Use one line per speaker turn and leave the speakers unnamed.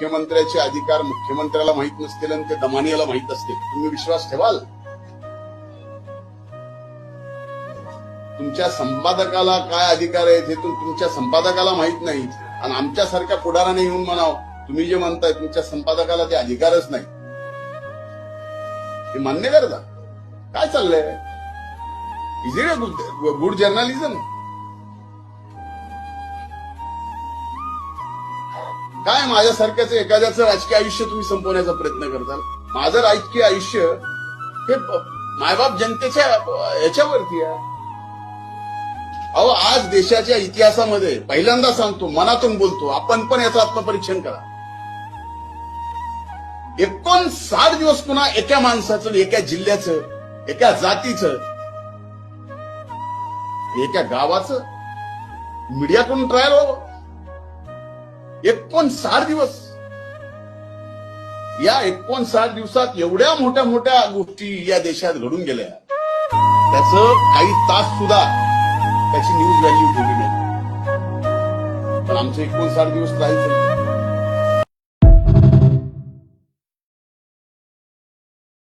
मुख्यमंत्र्याचे अधिकार मुख्यमंत्र्याला माहित नसतील आणि ते दमानियाला माहित असतील, तुम्ही विश्वास ठेवाल? तुमच्या संपादकाला काय अधिकार आहेत हे तुमच्या संपादकाला माहित नाही, आणि आमच्यासारख्या पुढाराने येऊन म्हणावं तुम्ही जे म्हणताय तुमच्या संपादकाला ते अधिकारच नाही, हे मान्य करता? काय चाललंय? Is it a good journalism? काय माझ्यासारख्याच एखाद्याचं राजकीय आयुष्य तुम्ही संपवण्याचा प्रयत्न करताल? माझं राजकीय आयुष्य हे मायबाप जनतेच्या याच्यावरती आहे. अहो, आज देशाच्या इतिहासामध्ये पहिल्यांदा सांगतो, मनातून बोलतो, आपण पण याचं आत्मपरीक्षण करा. 59 दिवस पुन्हा एका माणसाचं, एका जिल्ह्याचं, एका जातीचं, एका गावाचं मीडियाकडून ट्रायल हो. 59 दिवस. या 59 दिवसात एवढ्या मोठ्या मोठ्या गोष्टी या देशात घडून गेल्या, त्याचं काही तास सुद्धा त्याची न्यूज व्हॅल्यू ठेवली नाही. पण आमचे 59 दिवस राहील.